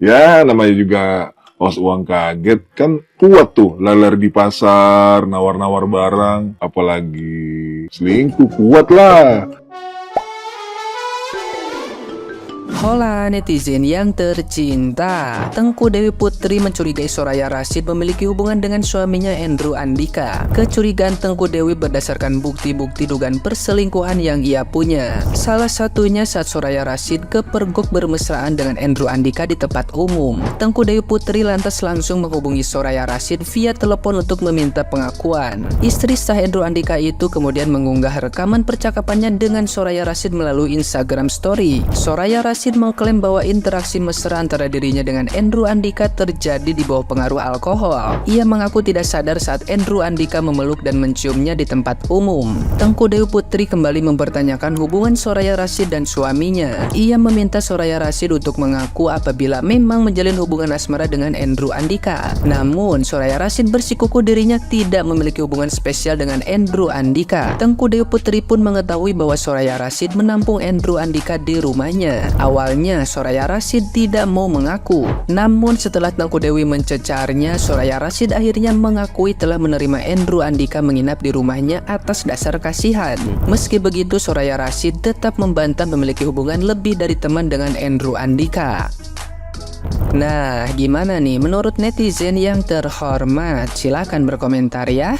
Ya, namanya juga os uang kaget kan kuat tuh, laler di pasar, nawar-nawar barang, apalagi selingkuh kuat lah. Hola netizen yang tercinta, Tengku Dewi Putri mencurigai Soraya Rashid memiliki hubungan dengan suaminya Andrew Andika. Kecurigaan Tengku Dewi berdasarkan bukti-bukti dugaan perselingkuhan yang ia punya. Salah satunya saat Soraya Rashid kepergok bermesraan dengan Andrew Andika di tempat umum. Tengku Dewi Putri lantas langsung menghubungi Soraya Rashid via telepon untuk meminta pengakuan. Istri sah Andrew Andika itu kemudian mengunggah rekaman percakapannya dengan Soraya Rashid melalui Instagram Story. Soraya Rashid mengklaim bahwa interaksi mesra antara dirinya dengan Andrew Andika terjadi di bawah pengaruh alkohol. Ia mengaku tidak sadar saat Andrew Andika memeluk dan menciumnya di tempat umum. Tengku Dewi Putri kembali mempertanyakan hubungan Soraya Rashid dan suaminya. Ia meminta Soraya Rashid untuk mengaku apabila memang menjalin hubungan asmara dengan Andrew Andika. Namun Soraya Rashid bersikukuh dirinya tidak memiliki hubungan spesial dengan Andrew Andika. Tengku Dewi Putri pun mengetahui bahwa Soraya Rashid menampung Andrew Andika di rumahnya. Awalnya Soraya Rashid tidak mau mengaku, namun setelah Tengku Dewi mencecarnya, Soraya Rashid akhirnya mengakui telah menerima Andrew Andika menginap di rumahnya atas dasar kasihan. Meski begitu, Soraya Rashid tetap membantah memiliki hubungan lebih dari teman dengan Andrew Andika. Nah, gimana nih menurut netizen yang terhormat? Silahkan berkomentar ya.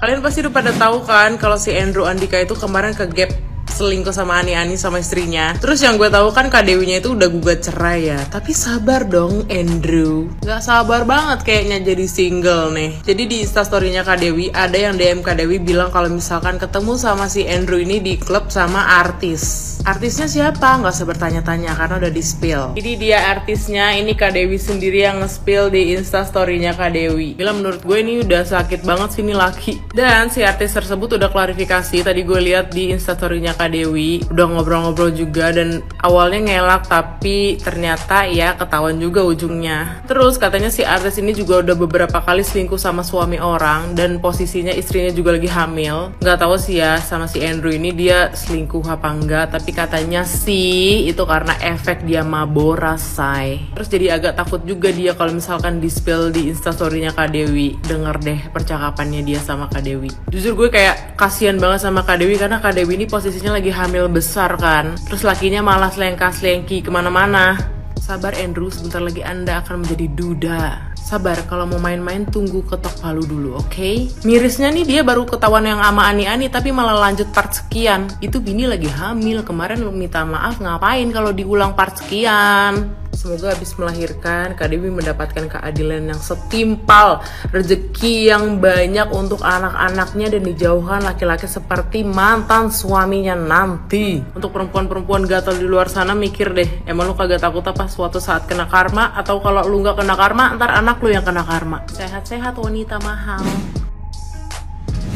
Kalian pasti udah pada tahu kan kalau si Andrew Andika itu kemarin ke gap selingkuh sama Ani sama istrinya. Terus yang gue tahu kan Kak Dewinya itu udah gugat cerai ya. Tapi sabar dong Andrew, gak sabar banget kayaknya jadi single nih. Jadi di instastorynya Kak Dewi ada yang DM Kak Dewi bilang kalau misalkan ketemu sama si Andrew ini di klub sama artis. Artisnya siapa? Gak usah bertanya-tanya karena udah di spill. Jadi dia artisnya, ini Kak Dewi sendiri yang nge-spill di instastorynya Kak Dewi. Bilang menurut gue ini udah sakit banget sih ini laki. Dan si artis tersebut udah klarifikasi. Tadi gue lihat di instastorynya Kak Dewi udah ngobrol-ngobrol juga dan awalnya ngelak tapi ternyata ya ketahuan juga ujungnya. Terus katanya si artis ini juga udah beberapa kali selingkuh sama suami orang dan posisinya istrinya juga lagi hamil. Nggak tahu sih ya sama si Andrew ini dia selingkuh apa enggak, tapi katanya sih itu karena efek dia mabora say. Terus jadi agak takut juga dia kalau misalkan di spill di instastorynya Kak Dewi. Denger deh percakapannya dia sama Kak Dewi. Jujur gue kayak kasihan banget sama Kak Dewi karena Kak Dewi ini posisinya lagi hamil besar kan, terus lakinya malah selengkah-selengki kemana-mana. Sabar Andrew, sebentar lagi Anda akan menjadi duda. Sabar, kalau mau main-main tunggu ketok palu dulu, oke? Mirisnya nih dia baru ketahuan yang sama Ani tapi malah lanjut part sekian. Itu bini lagi hamil, kemarin lu minta maaf ngapain kalau diulang part sekian? Semoga habis melahirkan Kak Dewi mendapatkan keadilan yang setimpal, rezeki yang banyak untuk anak-anaknya dan dijauhkan laki-laki seperti mantan suaminya nanti. Untuk perempuan-perempuan gatal di luar sana mikir deh, emang lu kagak takut apa suatu saat kena karma? Atau kalau lu gak kena karma, ntar anak lu yang kena karma. Sehat-sehat wanita mahal.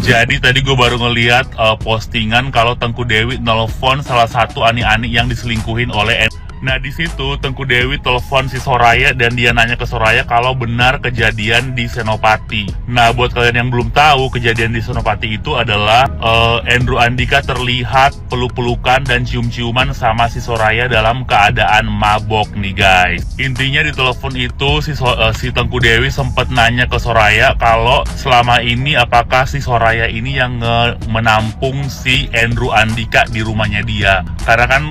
Jadi tadi gue baru ngeliat postingan kalau Tengku Dewi nelfon salah satu ani-ani yang diselingkuhin oleh Nah di situ Tengku Dewi telepon si Soraya dan dia nanya ke Soraya kalau benar kejadian di Senopati. Nah buat kalian yang belum tahu, kejadian di Senopati itu adalah Andrew Andika terlihat peluk-pelukan dan cium-ciuman sama si Soraya dalam keadaan mabok nih guys. Intinya di telepon itu si Tengku Dewi sempat nanya ke Soraya kalau selama ini apakah si Soraya ini yang menampung si Andrew Andika di rumahnya dia. Karena kan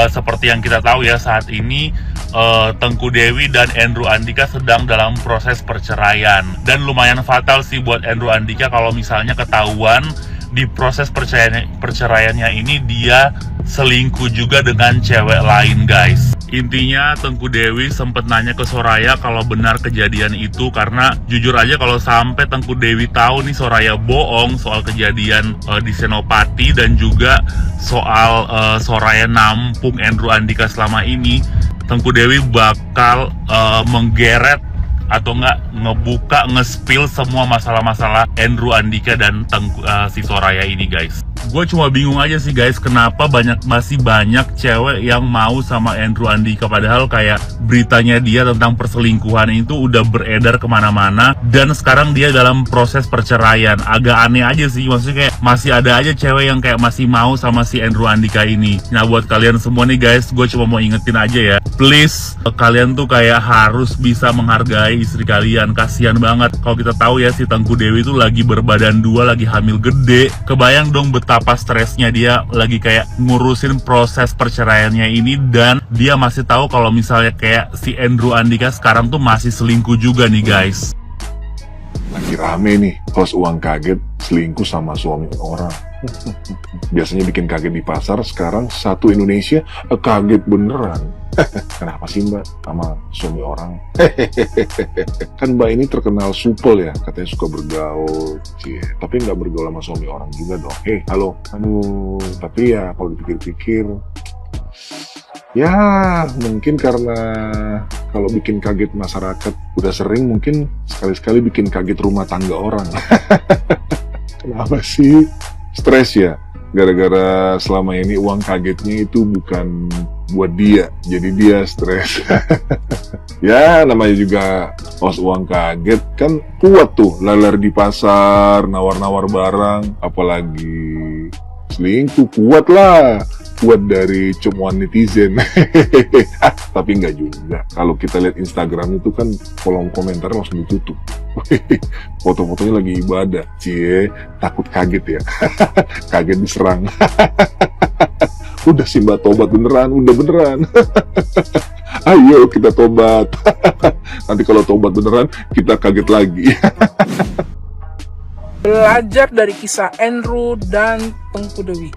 seperti yang kita tahu ya, saat ini Tengku Dewi dan Andrew Andika sedang dalam proses perceraian. Dan lumayan fatal sih buat Andrew Andika kalau misalnya ketahuan di proses perceraiannya ini dia selingkuh juga dengan cewek lain guys. Intinya Tengku Dewi sempat nanya ke Soraya kalau benar kejadian itu, karena jujur aja kalau sampai Tengku Dewi tahu nih Soraya bohong soal kejadian di Senopati dan juga soal Soraya nampung Andrew Andika selama ini, Tengku Dewi bakal menggeret atau ngebuka, nge-spill semua masalah-masalah Andrew Andika dan si Soraya ini guys. Gue cuma bingung aja sih guys, kenapa masih banyak cewek yang mau sama Andrew Andika, padahal kayak beritanya dia tentang perselingkuhan itu udah beredar kemana-mana dan sekarang dia dalam proses perceraian. Agak aneh aja sih, maksudnya kayak masih ada aja cewek yang kayak masih mau sama si Andrew Andika ini. Nah buat kalian semua nih guys, gue cuma mau ingetin aja ya, please kalian tuh kayak harus bisa menghargai istri kalian. Kasian banget kalau kita tahu ya si Tengku Dewi itu lagi berbadan 2, lagi hamil gede. Kebayang dong betapa stresnya dia lagi kayak ngurusin proses perceraiannya ini, dan dia masih tahu kalau misalnya kayak si Andrew Andika sekarang tuh masih selingkuh juga nih guys. Lagi rame nih, host uang kaget selingkuh sama suami orang. Biasanya bikin kaget di pasar, sekarang satu Indonesia kaget beneran. Kenapa sih mbak sama suami orang? Kan mbak ini terkenal supel ya, katanya suka bergaul. Tapi nggak bergaul sama suami orang juga dong. Halo, aduh. Tapi ya kalau dipikir-pikir, ya mungkin karena kalau bikin kaget masyarakat udah sering, mungkin sekali-sekali bikin kaget rumah tangga orang. Kenapa sih? Stres ya? Gara-gara selama ini uang kagetnya itu bukan buat dia, jadi dia stres. Ya namanya juga host uang kaget, kan kuat tuh lalar di pasar, nawar-nawar barang, apalagi selingkuh, kuat lah. Buat dari cemuan netizen. Tapi nggak juga. Kalau kita lihat Instagram itu kan kolom komentar langsung ditutup. Foto-fotonya lagi ibadah. Takut kaget ya. Kaget diserang. Udah sih mbak, tobat beneran, udah beneran. Ayo kita tobat. Nanti kalau tobat beneran, kita kaget lagi. Belajar dari kisah Andrew dan Tengku Dewi.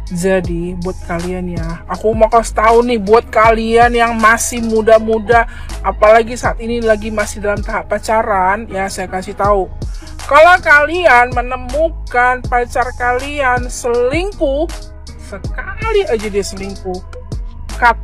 Jadi buat kalian ya, aku mau kasih tahu nih buat kalian yang masih muda-muda, apalagi saat ini lagi masih dalam tahap pacaran, ya saya kasih tahu. Kalau kalian menemukan pacar kalian selingkuh, sekali aja dia selingkuh, cut.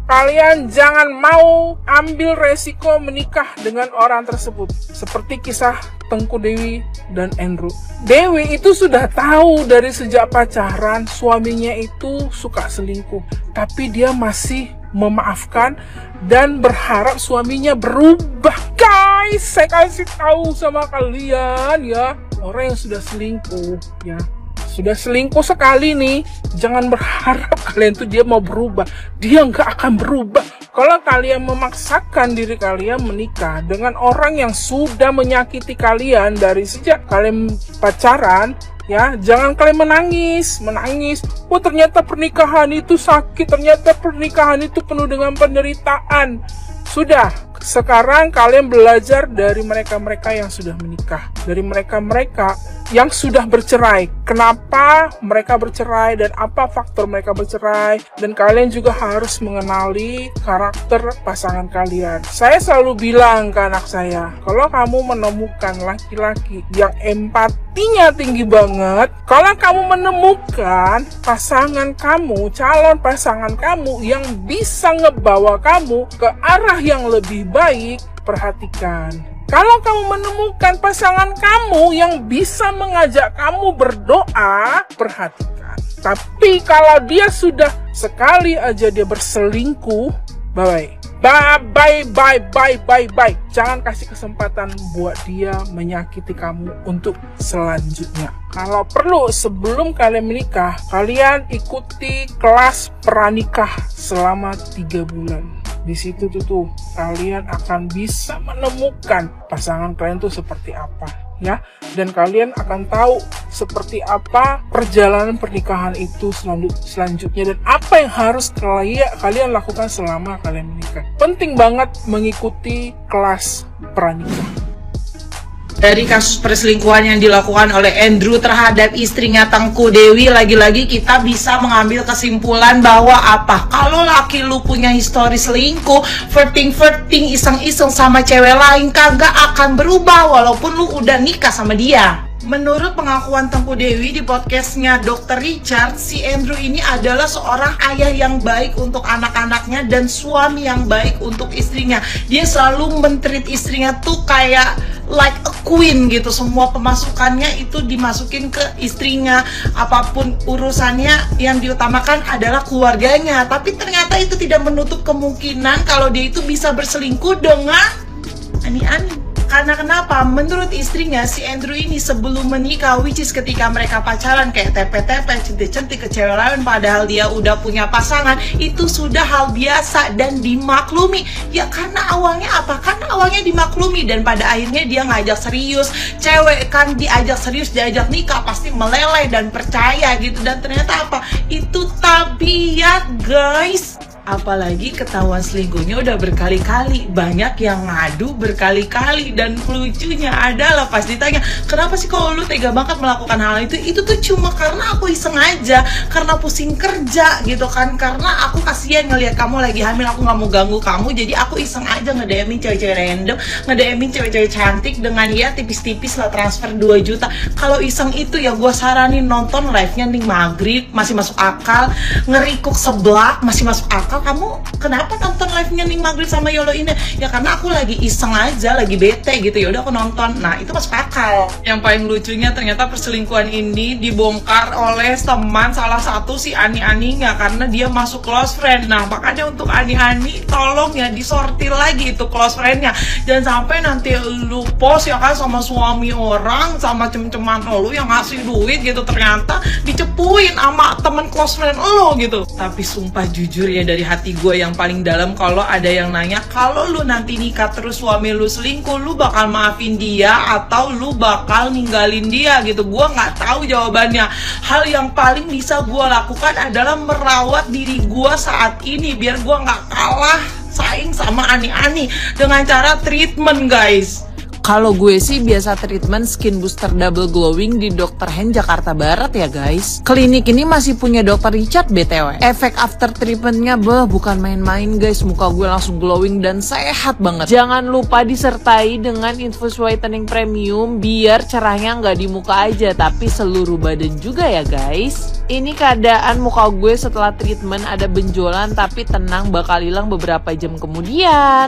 Kalian jangan mau ambil resiko menikah dengan orang tersebut. Seperti kisah Tengku Dewi dan Andrew. Dewi itu sudah tahu dari sejak pacaran suaminya itu suka selingkuh, tapi dia masih memaafkan dan berharap suaminya berubah. Guys, saya kasih tahu sama kalian ya, orang yang sudah selingkuh ya, sudah selingkuh sekali nih, jangan berharap kalian tuh dia mau berubah. Dia nggak akan berubah. Kalau kalian memaksakan diri kalian menikah dengan orang yang sudah menyakiti kalian dari sejak kalian pacaran, ya jangan kalian menangis. Oh ternyata pernikahan itu sakit, ternyata pernikahan itu penuh dengan penderitaan. Sudah, sekarang kalian belajar dari mereka-mereka yang sudah menikah, dari mereka-mereka yang sudah bercerai. Kenapa mereka bercerai dan apa faktor mereka bercerai, dan kalian juga harus mengenali karakter pasangan kalian. Saya selalu bilang ke anak saya, kalau kamu menemukan laki-laki yang empatinya tinggi banget, kalau kamu menemukan pasangan kamu, calon pasangan kamu yang bisa ngebawa kamu ke arah yang lebih baik, perhatikan. Kalau kamu menemukan pasangan kamu yang bisa mengajak kamu berdoa, perhatikan. Tapi kalau dia sudah sekali aja dia berselingkuh, bye. Jangan kasih kesempatan buat dia menyakiti kamu untuk selanjutnya. Kalau perlu sebelum kalian menikah, kalian ikuti kelas pranikah selama 3 bulan. Di situ tuh kalian akan bisa menemukan pasangan kalian tuh seperti apa, ya, dan kalian akan tahu seperti apa perjalanan pernikahan itu selanjutnya dan apa yang harus kalian lakukan selama kalian menikah. Penting banget mengikuti kelas pranikah. Dari kasus perselingkuhan yang dilakukan oleh Andrew terhadap istrinya Tengku Dewi, lagi-lagi kita bisa mengambil kesimpulan bahwa apa? Kalau laki lu punya histori selingkuh, flirting, iseng-iseng sama cewek lain, kagak akan berubah walaupun lu udah nikah sama dia. Menurut pengakuan Tengku Dewi di podcastnya Dr. Richard, si Andrew ini adalah seorang ayah yang baik untuk anak-anaknya dan suami yang baik untuk istrinya. Dia selalu men-treat istrinya tuh kayak like a queen gitu. Semua pemasukannya itu dimasukin ke istrinya. Apapun urusannya yang diutamakan adalah keluarganya. Tapi ternyata itu tidak menutup kemungkinan kalau dia itu bisa berselingkuh dengan Ani-Ani. Karena kenapa? Menurut istrinya, si Andrew ini sebelum menikah, which is ketika mereka pacaran kayak tepe-tepe, centik-centik ke cewek lain padahal dia udah punya pasangan, itu sudah hal biasa dan dimaklumi. Ya karena awalnya apa? Karena awalnya dimaklumi dan pada akhirnya dia ngajak serius. Cewek kan diajak serius, diajak nikah pasti meleleh dan percaya gitu. Dan ternyata apa? Itu tabiat, guys. Apalagi ketahuan selingkuhnya udah berkali-kali, banyak yang ngadu berkali-kali. Dan lucunya adalah pas ditanya, kenapa sih kalau lu tega banget melakukan hal itu? Itu tuh cuma karena aku iseng aja, karena pusing kerja gitu kan, karena aku kasihan ngelihat kamu lagi hamil, aku gak mau ganggu kamu, jadi aku iseng aja nge-DM-in cewek-cewek random, nge-DM-in cewek-cewek cantik dengan ya tipis-tipis lah transfer 2 juta. Kalau iseng itu ya gue saranin nonton live-nya nih Maghrib, masih masuk akal. Ngerikuk seblak masih masuk akal. Kamu kenapa nonton live-nya Ning Maghrib sama Yolo ini? Ya karena aku lagi iseng aja, lagi bete gitu, ya udah aku nonton. Nah itu masuk akal. Yang paling lucunya ternyata perselingkuhan ini dibongkar oleh teman salah satu si Ani-Aninya karena dia masuk close friend. Nah makanya untuk Ani-Ani tolong ya disortir lagi itu close friend-nya. Jangan sampai nanti lu post ya kan sama suami orang, sama cem-ceman lu yang ngasih duit gitu, ternyata dicepuin sama temen close friend lo gitu. Tapi sumpah jujur ya, dari hati gue yang paling dalam, kalau ada yang nanya, kalau lu nanti nikah terus suami lu selingkuh, lu bakal maafin dia atau lu bakal ninggalin dia gitu? Gue nggak tahu jawabannya. Hal yang paling bisa gue lakukan adalah merawat diri gue saat ini biar gue nggak kalah saing sama Ani-Ani dengan cara treatment, guys. Kalau gue sih biasa treatment skin booster double glowing di Dr. Hen Jakarta Barat ya guys. Klinik ini masih punya Dr. Richard BTW. Efek after treatmentnya bukan main-main guys. Muka gue langsung glowing dan sehat banget. Jangan lupa disertai dengan infus whitening premium biar cerahnya nggak di muka aja tapi seluruh badan juga ya guys. Ini keadaan muka gue setelah treatment, ada benjolan tapi tenang, bakal hilang beberapa jam kemudian.